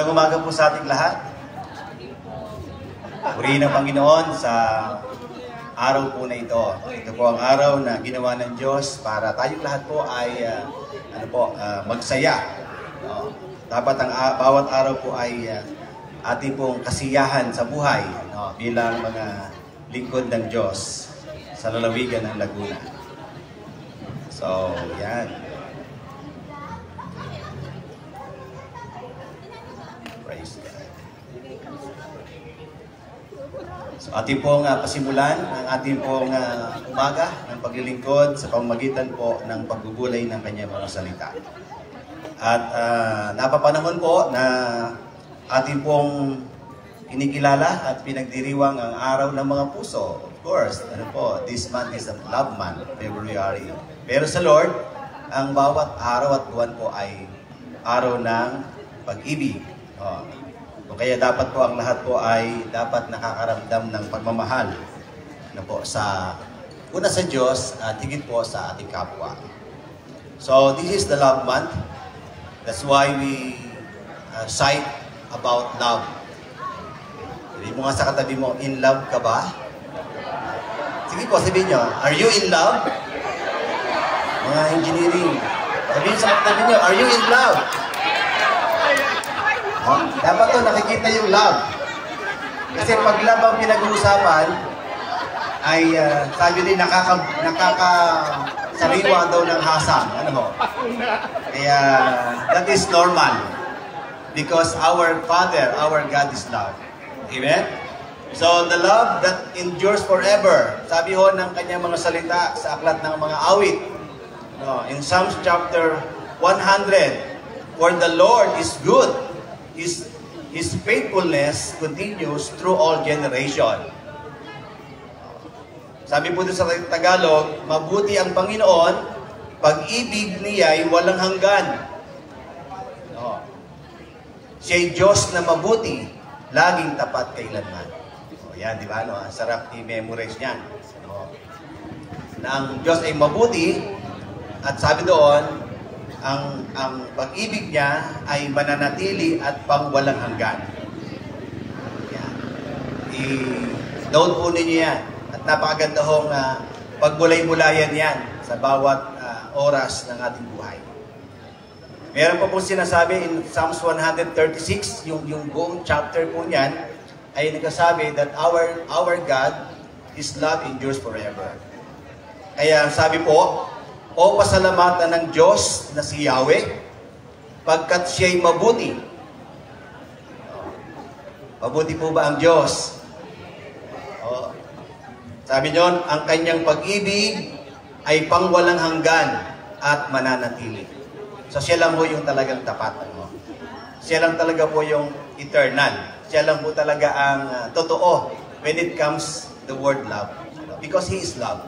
Magandang umaga po sa ating lahat. Purihin ang Panginoon sa araw po na ito. Ito po ang araw na ginawa ng Diyos para tayong lahat po ay magsaya. No? Dapat ang bawat araw po ay ating pong kasiyahan sa buhay, no? Bilang mga lingkod ng Diyos sa lalawigan ng Laguna. So, yan. So ating pong pasimulan ang ating pong umaga ng paglilingkod sa pamamagitan po ng pagbubulay ng kanyang mga salita. At napapanahon po na ating pong kinikilala at pinagdiriwang ang araw ng mga puso. Of course, this month is a love month, February. Pero sa Lord, ang bawat araw at buwan po ay araw ng pag-ibig. Kaya dapat po ang lahat po ay dapat nakakaramdam ng pagmamahal po sa una sa Diyos at higit po sa ating kapwa. So this is the love month. That's why we cite about love. Sabi mo nga sa katabi mo, in love ka ba? Sige po, sabihin nyo, are you in love? Mga engineering. Sabihin sa katabi nyo, are you in love? Dapat to nakikita yung love. Kasi pag love ang pinag-uusapan, ay sabi din nakakasariwa daw ng hasang. Ano ho? Kaya that is normal. Because our Father, our God is love. Amen? So the love that endures forever. Sabi ho ng kanyang mga salita sa aklat ng mga awit. No, in Psalms chapter 100, for the Lord is good. His faithfulness continues through all generation. Sabi po doon sa Tagalog, mabuti ang Panginoon, pag-ibig niya ay walang hanggan. No. Siya'y Diyos na mabuti, laging tapat kailanman. O yan, di ba? No? Ang sarap i-memorize niyan. No? Na ang Diyos ay mabuti, at sabi doon, ang pag-ibig niya ay mananatili at pangwalang hanggan. Yan. I-note po ninyo yan. At napakaganda hong pagbulay-bulayan yan sa bawat oras ng ating buhay. Meron po pong sinasabi in Psalms 136, yung buong chapter po niyan, ay nagsasabi that our God, His love endures forever. Kaya sabi po, o pasalamatan ng Diyos na si Yahweh, pagkat siya'y mabuti. Mabuti po ba ang Diyos? Sabi niyon, ang kanyang pag-ibig ay pangwalang hanggan at mananatili. So siya lang po yung talagang tapat. Siya lang talaga po yung eternal. Siya lang po talaga ang totoo when it comes the word love. Because He is love.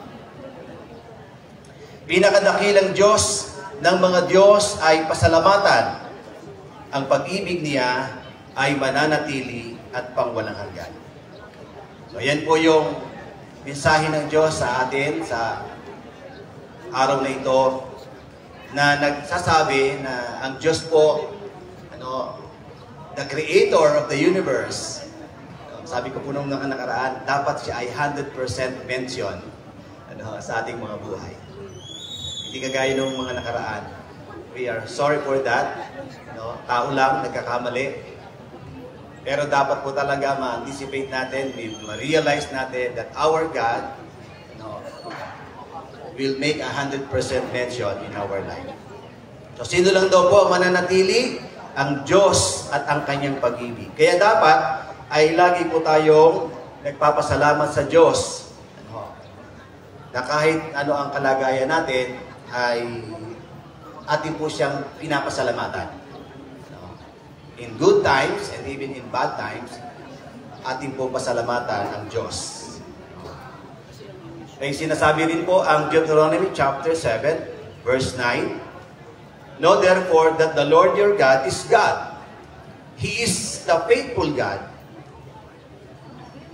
Pinakadakilang Diyos ng mga Diyos ay pasalamatan. Ang pag-ibig niya ay mananatili at pangwalang hanggan. So yan po yung mensahe ng Diyos sa atin sa araw na ito na nagsasabi na ang Diyos po, the Creator of the universe, sabi ko po nung nakaraan, dapat siya ay 100% mention sa ating mga buhay. Hindi kagaya ng mga nakaraan. We are sorry for that. Tao lang, nagkakamali. Pero dapat po talaga ma-anticipate natin, ma-realize natin that our God will make 100% mention in our life. So sino lang daw po mananatili? Ang Diyos at ang kanyang pag-ibig. Kaya dapat ay lagi po tayong nagpapasalamat sa Diyos. Na kahit ano ang kalagayan natin, ay atin po siyang pinapasalamatan. In good times and even in bad times, atin po pasalamatan ang Diyos. Ay sinasabi rin po ang Deuteronomy chapter 7, verse 9, know therefore that the Lord your God is God. He is the faithful God,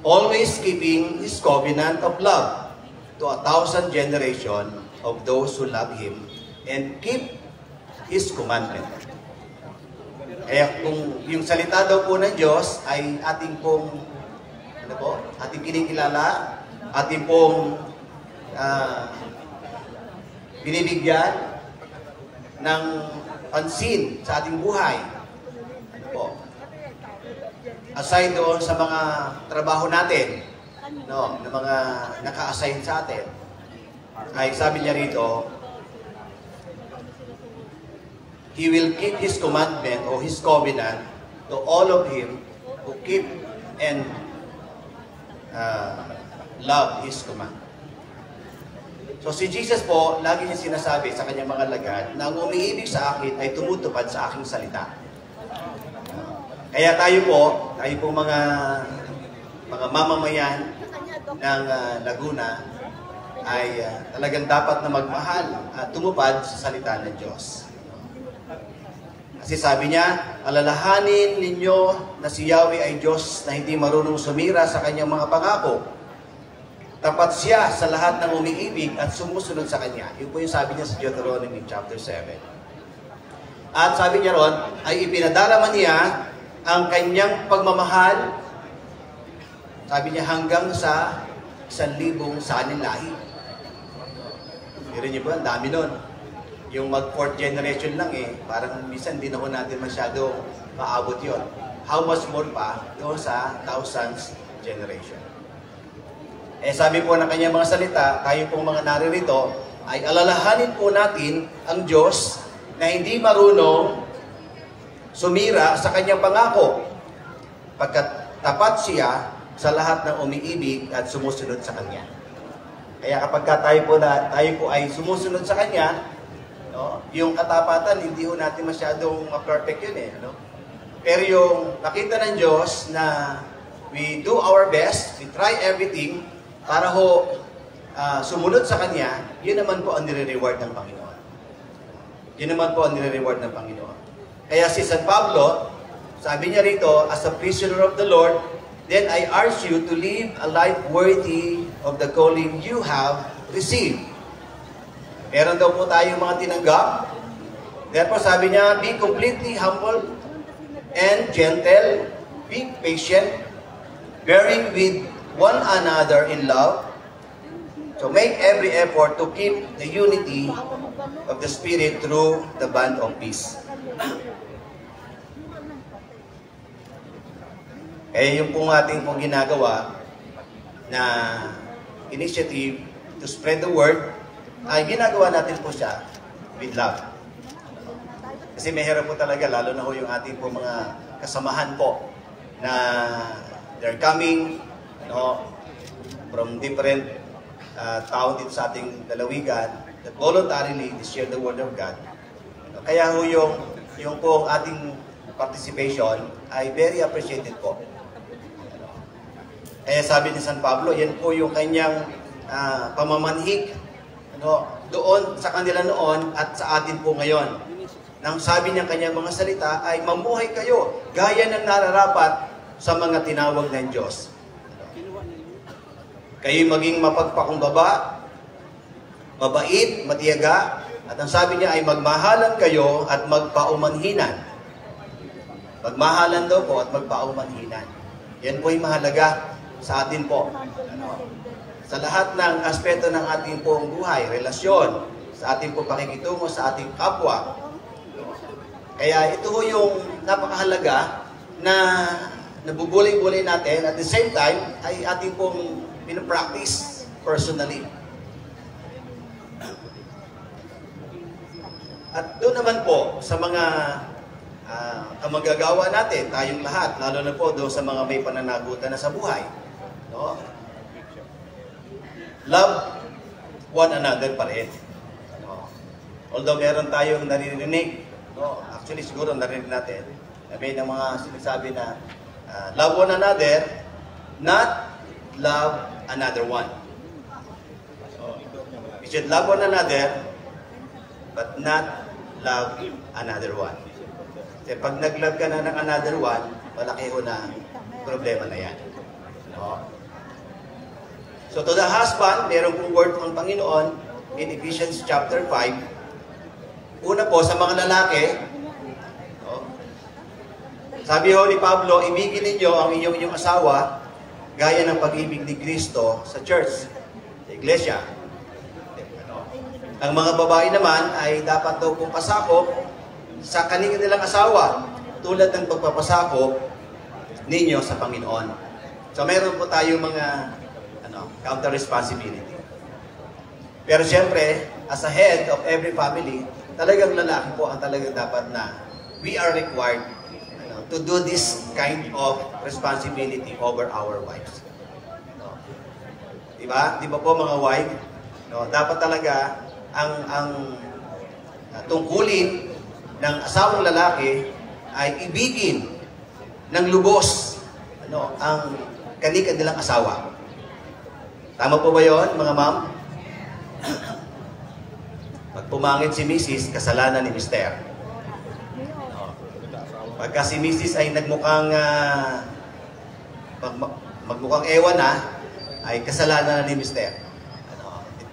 always keeping His covenant of love to 1,000 generations of those who love Him and keep His commandment. Kaya kung yung salita daw po ng Diyos ay ating pong, ating kinikilala, ating pong binibigyan ng pansin sa ating buhay. Ano po? Aside doon sa mga trabaho natin, no, na mga naka-assign sa atin, ay sabi niya rito, He will keep His commandment or His covenant to all of Him who keep and love His command. So si Jesus po, lagi niya sinasabi sa kanyang mga lagad na ang umiibig sa akin ay tumutupad sa aking salita. Kaya tayo po mga mamamayan ng Laguna ay talagang dapat na magmahal at tumupad sa salita ng Diyos. Kasi sabi niya, alalahanin ninyo na si Yahweh ay Diyos na hindi marunong sumira sa kanyang mga pangako. Tapat siya sa lahat ng umiibig at sumusunod sa Kanya. Yun po yung sabi niya sa Deuteronomy chapter 7. At sabi niya ron, ay ipinadalaman niya ang kanyang pagmamahal, sabi niya hanggang sa 1,000 sanin-lahi. Pero niyo po, ang dami nun. Yung mag-4th generation lang parang minsan hindi na natin masyado maabot yon. How much more pa doon sa 1000th generation. Sabi po ng kanyang mga salita, tayo pong mga naririto, ay alalahanin po natin ang Diyos na hindi marunong sumira sa kanyang pangako, pagkat tapat siya sa lahat ng umiibig at sumusunod sa Kanya. Kaya kapag tayo po ay sumusunod sa Kanya, no, yung katapatan, hindi ho natin masyadong ma-perfect yun no? Pero yung nakita ng Diyos na we do our best, we try everything, para ho sumunod sa Kanya, yun naman po ang nire-reward ng Panginoon. Yun naman po ang nire-reward ng Panginoon. Kaya si San Pablo, sabi niya rito, as a prisoner of the Lord, then I urge you to live a life worthy of the calling you have received. Meron daw po tayong mga tinanggap. Therefore, sabi niya, be completely humble and gentle, be patient, bearing with one another in love. So make every effort to keep the unity of the Spirit through the bond of peace. Yung pong ating pong ginagawa na initiative to spread the word, ay ginagawa natin po siya with love. Kasi mahirap po talaga, lalo na ho yung ating po mga kasamahan po na they're coming from different town dito sa ating lalawigan that voluntarily share the Word of God. Kaya ho yung po ating participation ay very appreciated po. Kaya sabi ni San Pablo, yan po yung kanyang pamamanhik doon sa kanila noon at sa atin po ngayon. Nang sabi niya kanyang mga salita ay mamuhay kayo gaya ng nararapat sa mga tinawag ng Diyos. Kayo maging mapagpakumbaba, mabait, matiyaga, at ang sabi niya ay magmahalan kayo at magpaumanhinan. Magmahalan daw po at magpaumanhinan. Yan po ay mahalaga sa atin po. Sa lahat ng aspeto ng ating pong buhay, relasyon, sa ating pong pakikitungo sa ating kapwa. Kaya ito ho yung napakahalaga na nabubulay-bulay natin at the same time ay ating pong pinapractice personally. At doon naman po sa mga kamagagawa natin, tayong lahat, lalo na po doon sa mga may pananagutan na sa buhay. No? Love one another pa rin. No? Although meron tayong naririnig, actually siguro narinig natin, may ng mga sinasabi na love one another, not love another one. So, we should love one another, but not love another one. Kasi pag nag-love ka na ng another one, malaki ho na problema na yan. No? So to the husband, meron pong word ng Panginoon in Ephesians chapter 5. Una po, sa mga lalaki, Sabi ho ni Pablo, ibigin ninyo ang inyong asawa gaya ng pag-ibig ni Kristo sa church, sa iglesia. Ang mga babae naman ay dapat daw pong pasakop sa kanilang asawa tulad ng pagpapasakop ninyo sa Panginoon. So meron po tayong mga counter responsibility. Pero siyempre, as a head of every family, talagang lalaki po ang talagang dapat na we are required to do this kind of responsibility over our wives. Diba? Di ba po mga wife? Dapat talaga ang tungkulin ng asawang lalaki ay ibigin ng lubos ang kanilang asawa. Tama po ba yun, mga ma'am? Pag pumangit si Mrs., kasalanan ni Mr. Pagka si Mrs. ay nagmukhang magmukhang ewan na, ay kasalanan na ni Mr.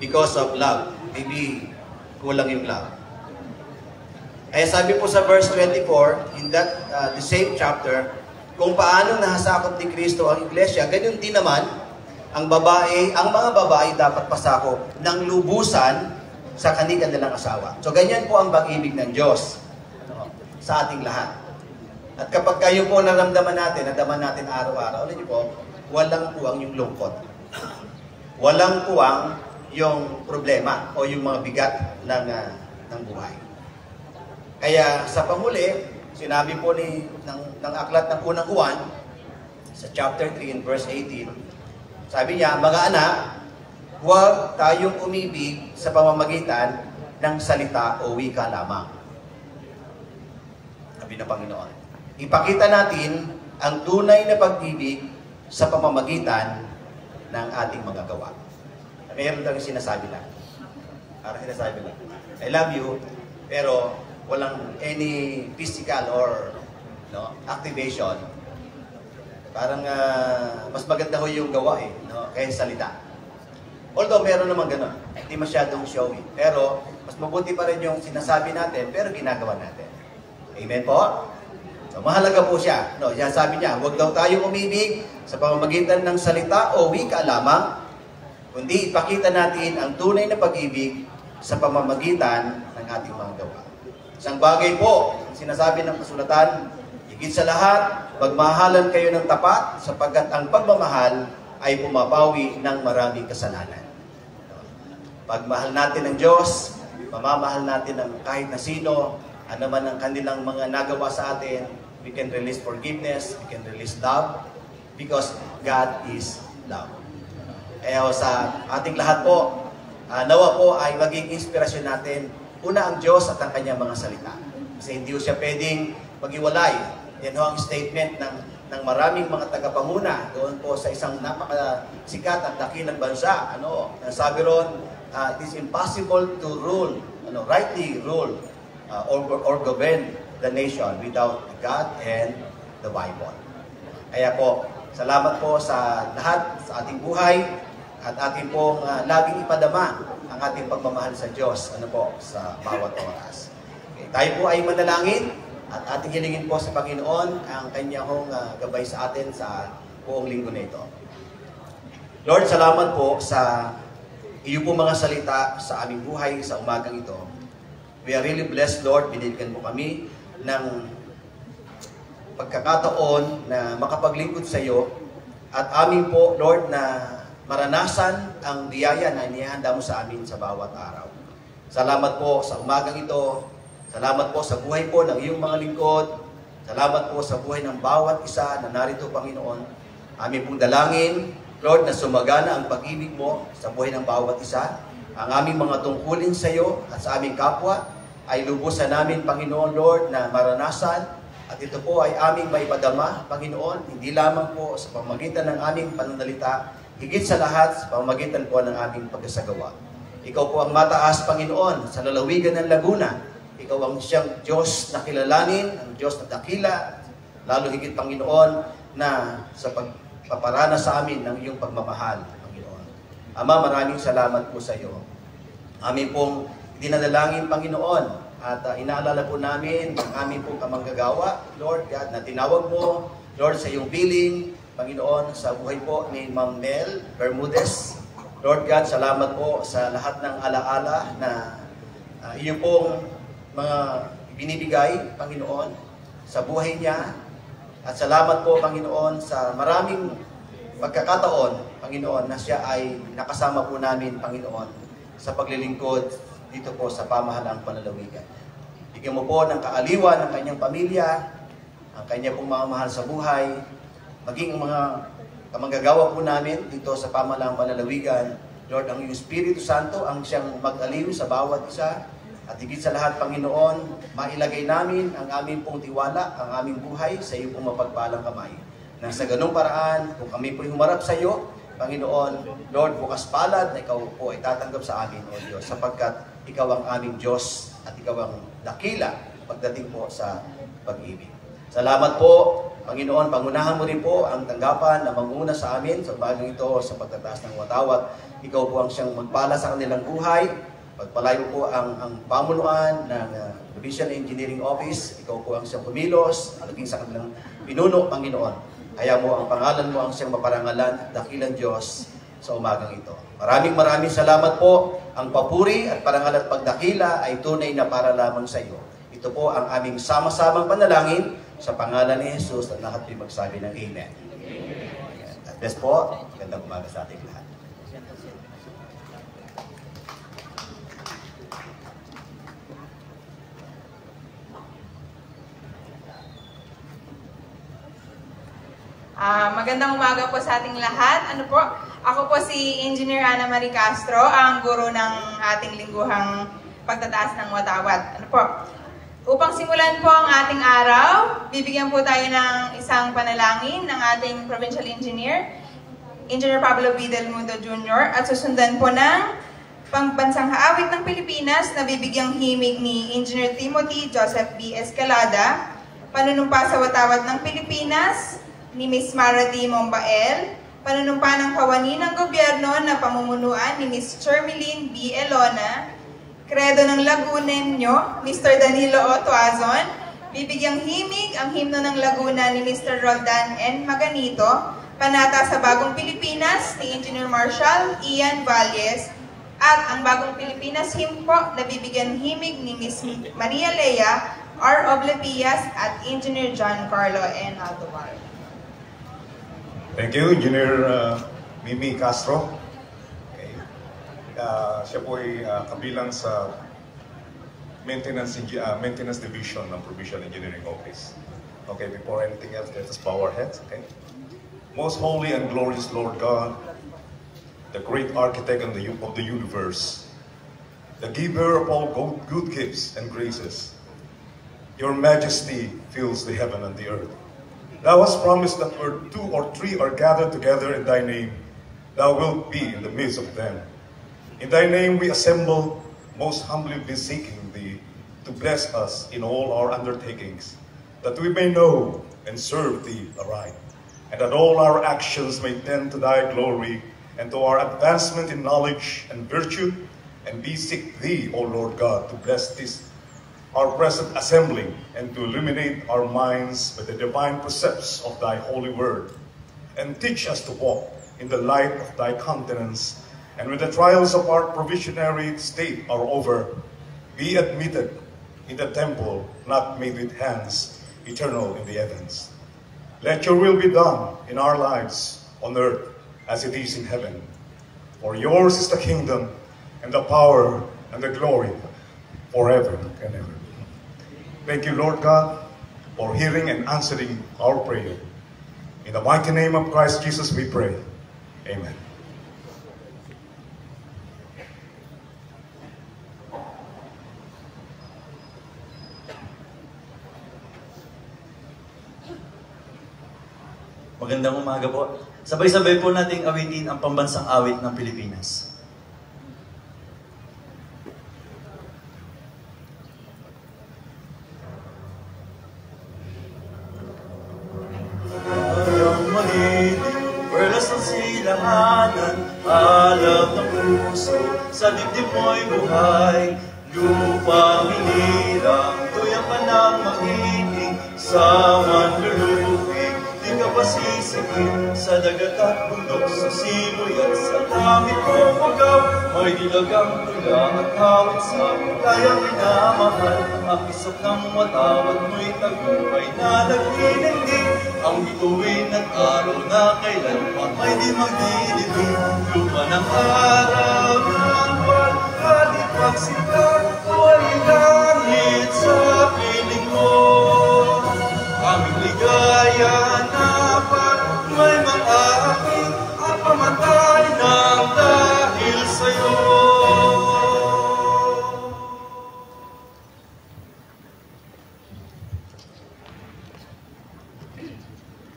Because of love. Maybe kulang yung love. Kaya sabi po sa verse 24, in that the same chapter, kung paano nahasakop ni Kristo ang iglesia, ganyan din naman, ang mga babae dapat pasakop ng lubusan sa kanilang asawa. So ganyan po ang pag-ibig ng Diyos sa ating lahat. At kapag kayo po naramdaman natin araw-araw, ulit niyo po, walang puwang yung lungkot. Walang puwang yung problema o yung mga bigat ng buhay. Kaya sa pamuli, sinabi po ng aklat ng unang Juan, sa chapter 3 and verse 18, sabi niya, mga anak, huwag tayong umibig sa pamamagitan ng salita o wika lamang. Sabi ng Panginoon. Ipakita natin ang tunay na pag-ibig sa pamamagitan ng ating mga gawa. Mayroon tayong sinasabi lang. Parang sinasabi lang, I love you, pero walang any physical or activation. Parang mas maganda ho yung gawa kaysa salita. Although meron naman gano'n, hindi masyadong showy. Pero mas mabuti pa rin yung sinasabi natin, pero ginagawa natin. Amen po? So, mahalaga po siya. Yan sabi niya, huwag daw tayong umibig sa pamamagitan ng salita o wika lamang, kundi ipakita natin ang tunay na pag-ibig sa pamamagitan ng ating mga gawa. Isang bagay po, sinasabi ng kasulatan, higit sa lahat, magmahalan kayo ng tapat sapagkat ang pagmamahal ay pumapawi ng maraming kasalanan. Pagmahal natin ng Diyos, mamamahal natin ng kahit na sino, ano man ang kanilang mga nagawa sa atin, we can release forgiveness, we can release love, because God is love. Kaya sa ating lahat po, nawa po ay maging inspirasyon natin, una ang Diyos at ang kanyang mga salita. Kasi hindi siya pwedeng maghiwalay. Yan ho ang statement ng maraming mga tagapanguna doon po sa isang napakasikat at dakilang bansa. Sabi ron, it is impossible to rule, rightly rule, or govern the nation without God and the Bible. Kaya po, salamat po sa lahat sa ating buhay at ating pong laging ipadama ang ating pagmamahal sa Diyos sa bawat oras. Okay, tayo po ay manalangin at ating hilingin po sa Panginoon ang kanyang gabay sa atin sa buong linggo na ito. Lord, salamat po sa iyo po mga salita sa aming buhay sa umagang ito. We are really blessed, Lord. Binigyan mo kami ng pagkakataon na makapaglingkod sa iyo at amin po, Lord, na maranasan ang biyaya na inihanda mo sa amin sa bawat araw. Salamat po sa umagang ito. Salamat po sa buhay po ng iyong mga lingkod. Salamat po sa buhay ng bawat isa na narito, Panginoon. Amin pong dalangin, Lord, na sumagana ang pag-ibig mo sa buhay ng bawat isa. Ang aming mga tungkulin sa iyo at sa aming kapwa ay lubusan namin, Panginoon, Lord, na maranasan. At ito po ay aming maipadama, Panginoon, hindi lamang po sa pamamagitan ng aming pananalita, higit sa lahat sa pamamagitan po ng aming pagkasagawa. Ikaw po ang mataas, Panginoon, sa lalawigan ng Laguna. Ikaw ang siyang Diyos na kilalanin, ang Diyos na dakila, lalo higit, Panginoon, na sa pagpaparana sa amin ng iyong pagmamahal, Panginoon. Ama, maraming salamat po sa iyo. Amin pong dinadalangin, Panginoon, At inaalala po namin ang aming pong kamanggagawa, Lord God, na tinawag mo, Lord, sa iyong piling, Panginoon, sa buhay po ni Ma'am Mel Bermudez. Lord God, salamat po sa lahat ng alaala na iyo pong mga binibigay, Panginoon, sa buhay niya. At salamat po, Panginoon, sa maraming pagkakataon, Panginoon, na siya ay nakasama po namin, Panginoon, sa paglilingkod dito po sa pamahalang panlalawigan. Bigyan mo po ng kaaliwan ng kanyang pamilya, ang kanyang pong mga mahal sa buhay, maging ang mga kamanggagawa po namin dito sa pamahalang panlalawigan. Lord, ang iyong Espiritu Santo ang siyang mag-aliw sa bawat isa. At higit sa lahat, Panginoon, mailagay namin ang aming pong tiwala, ang aming buhay sa iyong pong mapagpalang kamay. Nang sa ganung paraan, kung kami po'y humarap sa iyo, Panginoon, Lord, bukas palad na ikaw po ay tatanggap sa amin, O Diyos, sapagkat ikaw ang aming Diyos at ikaw ang dakila pagdating po sa pag-ibig. Salamat po, Panginoon, pangunahan mo rin po ang tanggapan na manguna sa amin sa bagong ito sa pagtataas ng watawat. Ikaw po ang siyang magpala sa kanilang buhay. Pagpalayo po ang pamunuan ng Provincial Engineering Office. Ikaw po ang siyang pumilos, alaging sa kanilang pinuno, Panginoon. Kaya mo ang pangalan mo ang siyang maparangalan, dakilang Diyos sa umagang ito. Maraming salamat po. Ang papuri at parangal at pagdakila ay tunay na para lamang sa iyo. Ito po ang aming sama-samang panalangin sa pangalan ni Jesus at lahat ay magsabi ng Amen. God bless po. Gandang umaga sa ating lahat. Magandang umaga po sa ating lahat. Ako po si Engineer Ana Marie Castro, ang guro ng ating lingguhang pagtataas ng watawat. Upang simulan po ang ating araw, bibigyan po tayo ng isang panalangin ng ating Provincial Engineer, Engineer Pablo B. Del Mundo Jr. at susundan po ng Pambansang Haawit ng Pilipinas na bibigyang himig ni Engineer Timothy Joseph B. Escalada, panunumpa sa watawat ng Pilipinas ni Ms. Mara D. Mombael, panunumpa ng kawani ng gobyerno na pamumunuan ni Ms. Chermeline B. Elona, kredo ng Lagunenyo, Mr. Danilo O. Tuazon, bibigyang himig ang himno ng Laguna ni Mr. Roldan N. Maganito, panata sa Bagong Pilipinas ni Engineer Marshall Ian Valles, at ang Bagong Pilipinas hymn po na bibigyan himig ni Ms. Maria Lea R. Oblepias at Engineer John Carlo N. Altobar. Thank you, Engineer Mimi Castro. Okay. Siya po ay kabilang sa maintenance Division ng Provincial Engineering Office. Okay, before anything else, let us bow our heads. Okay. Most holy and glorious Lord God, the great architect of the universe, the giver of all good gifts and graces, your majesty fills the heaven and the earth. Thou hast promised that where 2 or 3 are gathered together in thy name, thou wilt be in the midst of them. In thy name we assemble, most humbly beseeching thee to bless us in all our undertakings, that we may know and serve thee aright, and that all our actions may tend to thy glory and to our advancement in knowledge and virtue, and beseech thee, O Lord God, to bless this our present assembly, and to illuminate our minds with the divine precepts of thy holy word, and teach us to walk in the light of thy countenance, and when the trials of our provisionary state are over, be admitted in the temple not made with hands, eternal in the heavens. Let your will be done in our lives on earth as it is in heaven. For yours is the kingdom, and the power, and the glory, forever and ever. Thank you, Lord God, for hearing and answering our prayer. In the mighty name of Christ Jesus we pray. Amen. Magandang umaga po. Sabay-sabay po nating awitin ang pambansang awit ng Pilipinas. Silanganan, alam ng puso, sa dibdib mo'y buhay, lupa, sa manlulupi. Di ka ba sisigin sa dagat at bundok, sa simoy at sa langit mo magaw? May dilagang tula at hawit sa kayang minamahal. Ang isap ng watawat mo'y tagumpay na nagniningning. Ang bituin at araw na kailanman may di magdidilim. Luma ng araw ng buwan, di pagsikat o langit sa piling mo. Aming ligaya dapat may mang-aakit at pamatay ng dahil sa'yo.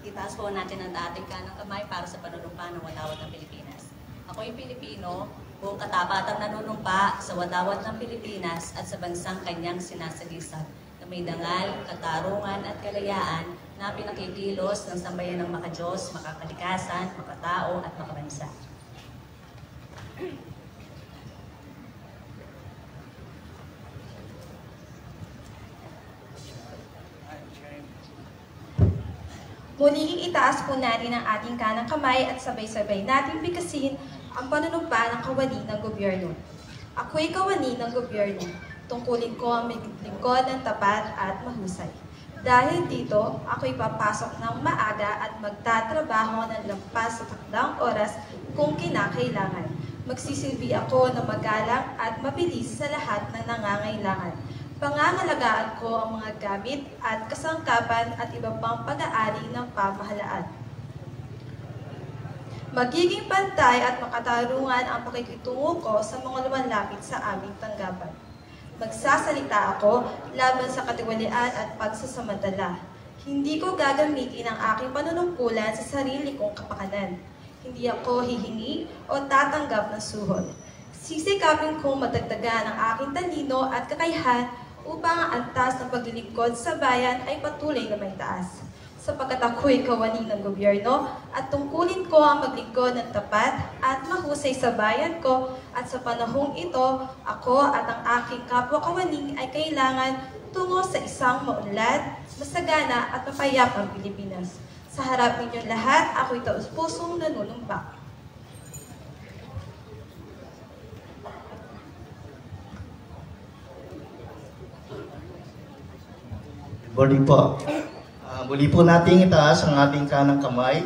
Itaas po natin ang ating kanang kamay para sa panunumpa ng watawat ng Pilipinas. Ako'y Pilipino, buong katapatang nanunumpa sa watawat ng Pilipinas at sa bansang kanyang sinasagisag, na may dangal, katarungan at kalayaan na pinakikilos ng sambayan ng makadiyos, makakalikasan, makatao at makabansa. Muling itaas po natin ang ating kanang kamay at sabay-sabay natin bigkasin ang panunumpa ng kawani ng gobyerno. Ako'y kawani ng gobyerno. Tungkulin ko ang maglingkod ng tapat at mahusay. Dahil dito, ako'y papasok ng maaga at magtatrabaho ng lampas sa takdang oras kung kinakailangan. Magsisilbi ako ng magalang at mabilis sa lahat ng nangangailangan. Pangangalagaan ko ang mga gamit at kasangkapan at iba pang pag-aari ng pamahalaan. Magiging pantay at makatarungan ang pakikitungo ko sa mga lumalapit sa aming tanggapan. Magsasalita ako laban sa katiwalian at pagsasamantala. Hindi ko gagamitin ang aking panunungkulan sa sarili kong kapakanan. Hindi ako hihingi o tatanggap ng suhol. Sisikapin kong madagdagan ang aking talino at kakayahan upang ang antas ng paglilingkod sa bayan ay patuloy na may taas. Sapagkat ako'y kawani ng gobyerno at tungkulin ko ang maglingkod ng tapat at mahusay sa bayan ko, at sa panahong ito, ako at ang aking kapwa-kawani ay kailangan tungo sa isang maunlad, masagana at mapayapang Pilipinas. Sa harap ninyong lahat, ako'y taus-pusong nanunumpa. Morning po. Muli po nating itaas ang ating kanang kamay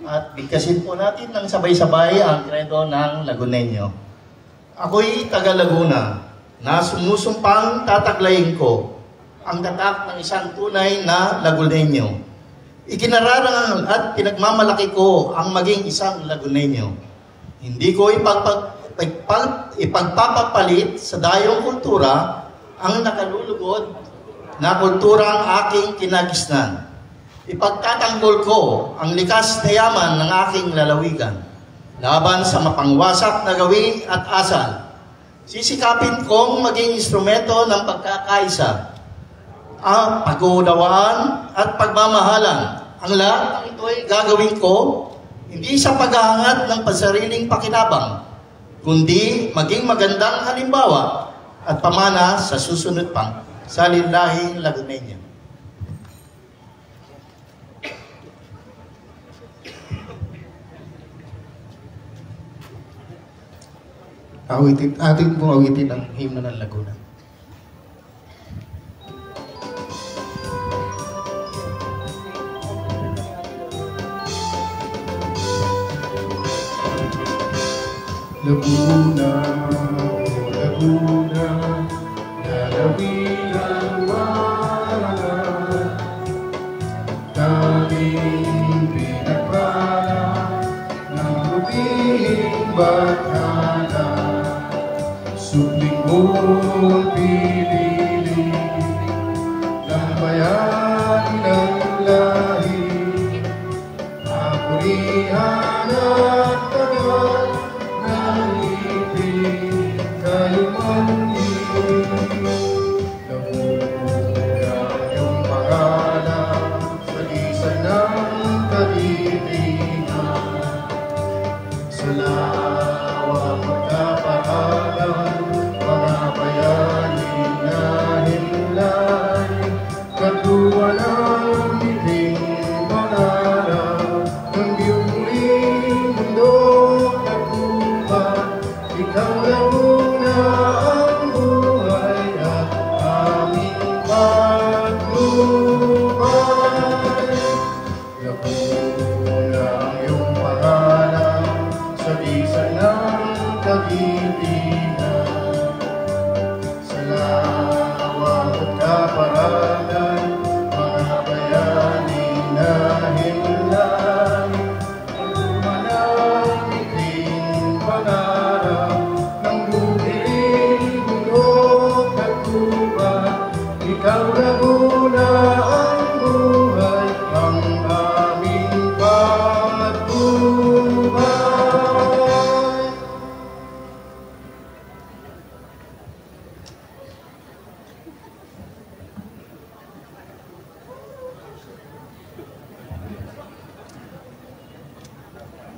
at bigkasin po natin ng sabay-sabay ang kredo ng Lagunenyo. Ako'y taga Laguna na sumusumpang tataglayin ko ang tatak ng isang tunay na Lagunenyo. Ikinararangal at pinagmamalaki ko ang maging isang Lagunenyo. Hindi ko ipagpapapalit sa dayong kultura ang nakalulugod na kulturang aking kinagisnan. Ipagtatanggol ko ang likas na yaman ng aking lalawigan laban sa mapangwasak na gawi at asal. Sisikapin kong maging instrumento ng pagkakaisa, ang pag-uunawaan at pagmamahalan. Ang lahat ng ito ay gagawin ko hindi sa paghahangad ng pasariling pakinabang, kundi maging magandang halimbawa at pamana sa susunod pang salinlahing Lagunenyo. Ating pong awitin ang himno ng Laguna. Laguna, oh Laguna, lalawin ang warangan, daming pinagpala ng rubihing bathala, supling mong pinili ng bayani ng lahi, kapurihan at tagal ng ibig kayo manigin. Namuga yung pangalan sa lisan ng kalibigan, sa lawa magkapahalan, mga bayaning na himlay, katuwa ng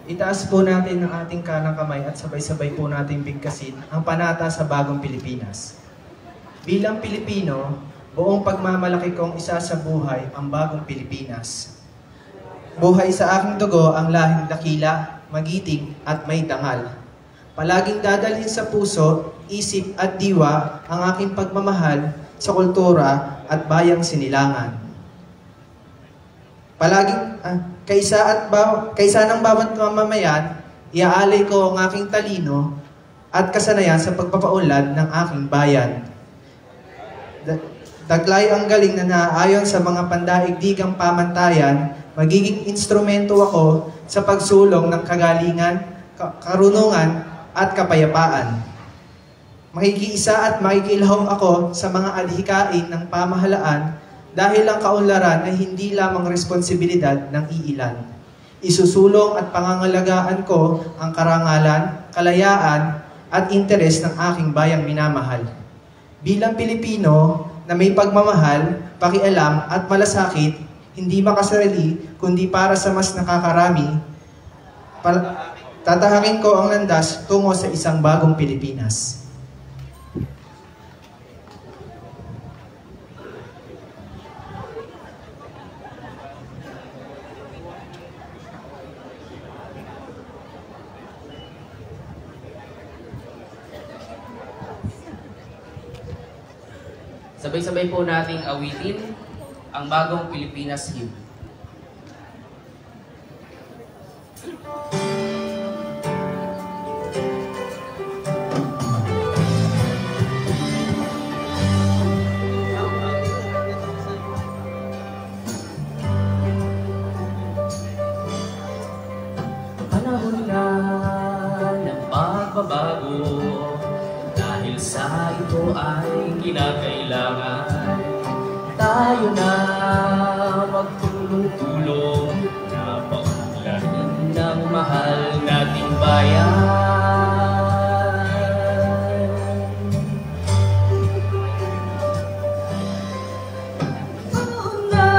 Itaas po natin ang ating kanang kamay at sabay-sabay po natin bigkasin ang panata sa bagong Pilipinas. Bilang Pilipino, buong pagmamalaki kong isa sa buhay ang bagong Pilipinas. Buhay sa aking dugo ang lahing dakila, magiting at may dangal. Palaging dadalhin sa puso, isip at diwa ang aking pagmamahal sa kultura at bayang sinilangan. Kaysa ng bawat mamamayan, iaalay ko ang aking talino at kasanayan sa pagpapaunlad ng aking bayan. Taglay ang galing na naaayon sa mga pandaigdigang pamantayan, magiging instrumento ako sa pagsulong ng kagalingan, karunungan at kapayapaan. Makikiisa at makikilahong ako sa mga adhikain ng pamahalaan dahil ang kaunlaran ay hindi lamang responsibilidad ng iilan. Isusulong at pangangalagaan ko ang karangalan, kalayaan at interes ng aking bayang minamahal. Bilang Pilipino na may pagmamahal, pakialam at malasakit, hindi makasarili kundi para sa mas nakakarami, tatahakin ko ang landas tungo sa isang bagong Pilipinas. Sabay-sabay po nating awitin ang bagong Pilipinas hymn. Panahon na ng pagbabago, dahil sa ito ay kinakailangan tayo na magtulong-tulong na paunlarin ng mahal nating bayan. Panahon na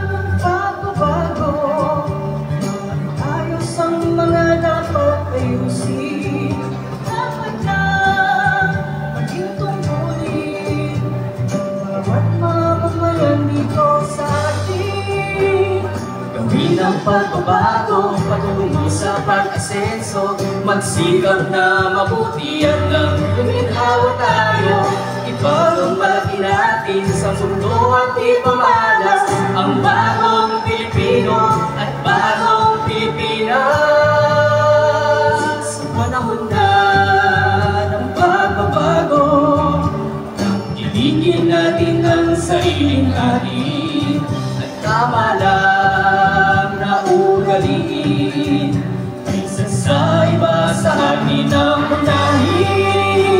ng pagbabago, ayos ang mga dapat ayusin. Dapat na maging tungkulin ang bawat mamamayan dito sa atin. Gawin ang pagbabago patungo sa pag-asenso, magsikap na mabuti at nang guminhawa tayo. Ipagong malaki natin sa mundo at ipamalas ang bagong Pilipino at bagong Pilipinas. Panahon na ng pagbabago, tangkilikin natin ang sariling atin at tama lang na ugaliin kaysa sa iba sa atin ang unahin.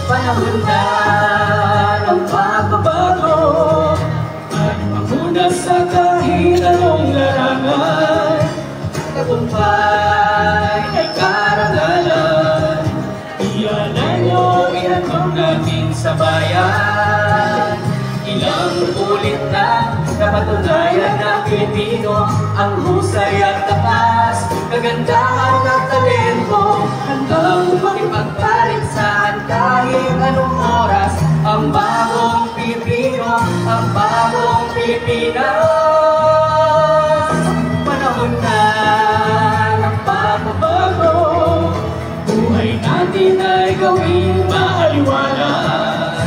Panahon na ng pagbabago, at manguna sa kahit anong larangan. Tagumpay ay karangalan, iyanan nyo, ihatong natin sa bayan. Ilang ulit na napatunayan ng Pilipino ang husay at tapas, kagandahan at talento, hanggang makipagpaligsahan kahit anong oras. Ang bagong Pilipino, ang bagong Pilipinas. Panahon na ng pagbabago, buhay natin ay gawing maaliwalas.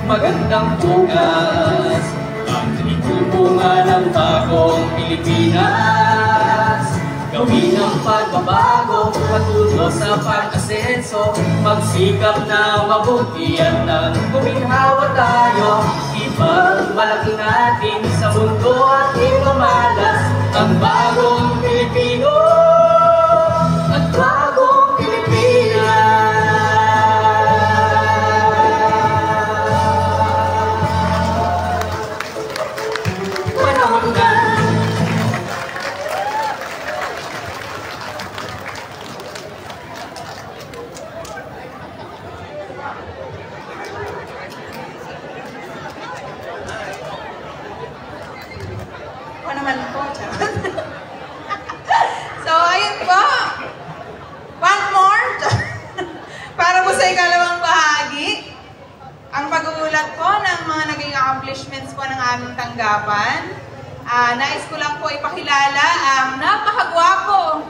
Magandang bukas ang tinitubungan ng bagong Pilipinas. Gawin ang pagbabago patungo sa pag-asenso, magsikap na mabuti at nang guminhawa tayo. Ipagmalaki natin sa mundo at ipamalas ang bagong Pilipino at bagong Pilipinas. Panahon na. aming tanggapan. Nais ko lang po ipakilala ang napakagwapo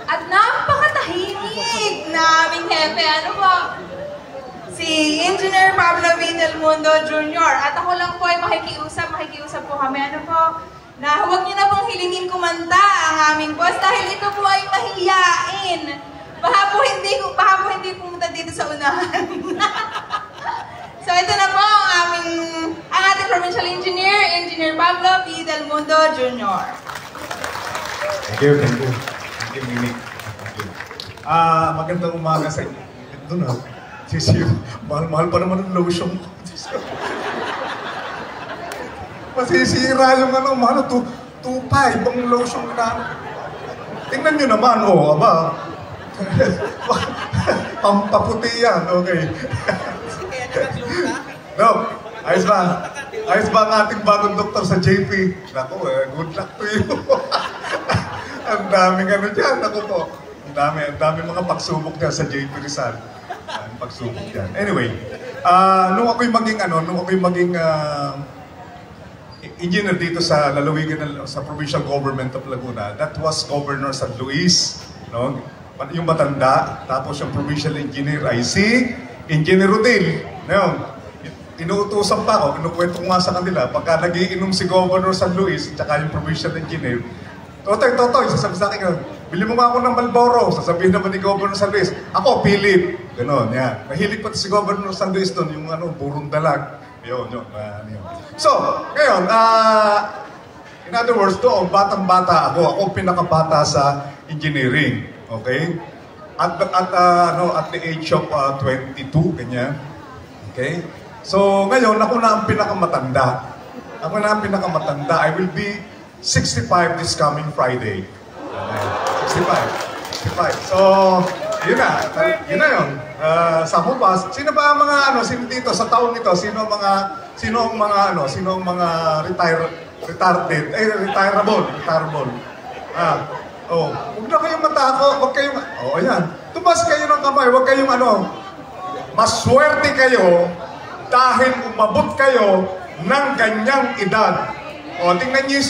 at napakatahimik na aming hepe. Ano po? Si Engineer Pablo V. Del Mundo Jr. At ako lang po ay makikiusap po kami. Ano po? Na huwag niyo na pong hilingin kumanta ang aming boss dahil ito po ay mahihiyain. Baka po hindi pumunta dito sa unahan. So ito na po ang ating provincial engineer, Engineer Pablo V. Del Mundo Jr. Thank you, Mimi. Magandang umaga sa inyo. Ito na. Sisiyo, mahal pa naman ang lotion ko. Masisira yung mahal, 2.5 ang lotion na. Tingnan nyo naman, aba. Pampaputi yan, okay. No, ayos ba? Ayos ba ang ating bagong doktor sa JP? Naku, good luck to you. Ang daming dyan, naku po. Ang dami mga pagsubok dyan sa JP Rizal. Pagsubok dyan. Anyway, nung ako'y maging engineer dito sa lalawigan sa provincial government of Laguna, that was Governor San Luis, no? Yung matanda, tapos yung provincial engineer ay si Engineer Rodil. No? Inuutusan pa ako, kinukwento ko nga sa kanila, pagka nagiinom si Governor San Luis at saka yung provincial engineer, Totoy, sasabi sa akin, bili mo nga ako ng Marlboro. Sasabihin naman ni Governor San Luis, ako, Philip. Ganon, yan. Mahilig pati si Governor San Luis doon, yung burong dalag. Yun. So, ngayon, in other words, doon, batang-bata ako. Ako pinakabata sa engineering. Okay? At the age of 22, ganyan. Okay? So, ngayon, ako na ang pinakamatanda. I will be 65 this coming Friday. 65. So, yun na yun. Sa Hupas, sino ba ang mga sino dito sa taon nito? Sino ang mga retireable. Huwag na kayong matako, ayan. Tumas kayo ng kamay, huwag kayong maswerte kayo dahil umabot kayo ng ganyang edad. Tingnan niyo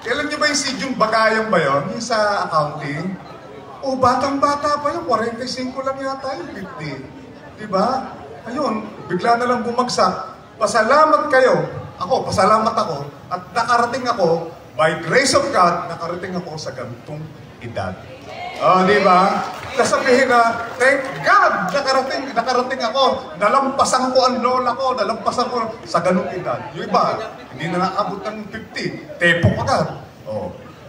kailan niyo ba yung si Jung Bagayong ba yun? Yung sa accounting? Batang-bata pa yun, 45 lang yata yung 50. Diba? Ayun, bigla na lang bumagsak. Pasalamat kayo. Pasalamat ako. At nakarating ako, by grace of God, nakarating ako sa ganitong edad. Diba? Sasabihin na, thank God, nakarating ako. Nalampasan ko ang lola ko, nalampasan ko sa ganung edad. Yung iba, hindi na nakabot ng 50. Tepok agad.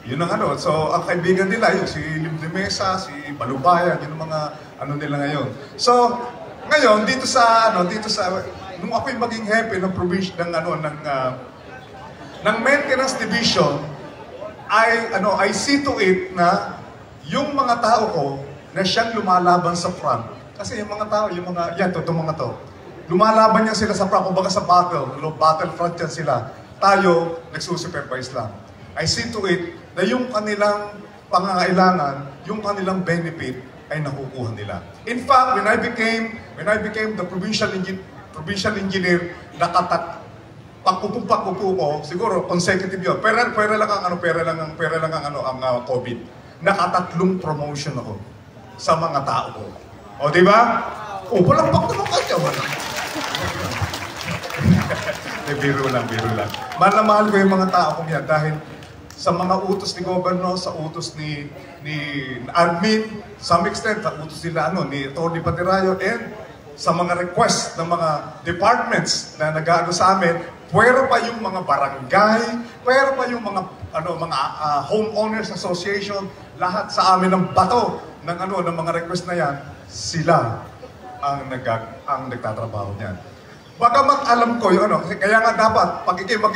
Yun ang So, ang kaibigan nila, yung si Limesa, si Balubayan, yun ang mga nila ngayon. So, ngayon, dito sa, nung ako'y maging hepe ng provision, ng maintenance division, I see to it na yung mga tao ko na siyang lumalaban sa front. Kasi yung mga tao, itong mga to, lumalaban yan sila sa front, kumbaga sa battlefront yan sila. Tayo, nagsusupervise lang. I see to it na yung kanilang pangangailangan, yung kanilang benefit ay nakukuha nila. In fact, when I became the provincial engineer, pag-upo ko, siguro consecutive yun. Pera lang ang COVID. Nakatatlong promotion ako sa mga tao ko. Di ba? Palakpak naman kanya. Biro lang. Mahal na mahal ko yung mga tao kong yan dahil sa mga utos ni Governor, sa utos ni admin, some extent, sa utos nila, ni Atty. Patirayo, and sa mga request ng mga departments na nag-aano sa amin, pwera pa yung mga barangay, pwera pa yung mga homeowners association, lahat sa amin ng bato ng mga request na yan, sila ang nagtatrabaho niyan. Bagamat alam ko yung kaya nga dapat pag ikay mag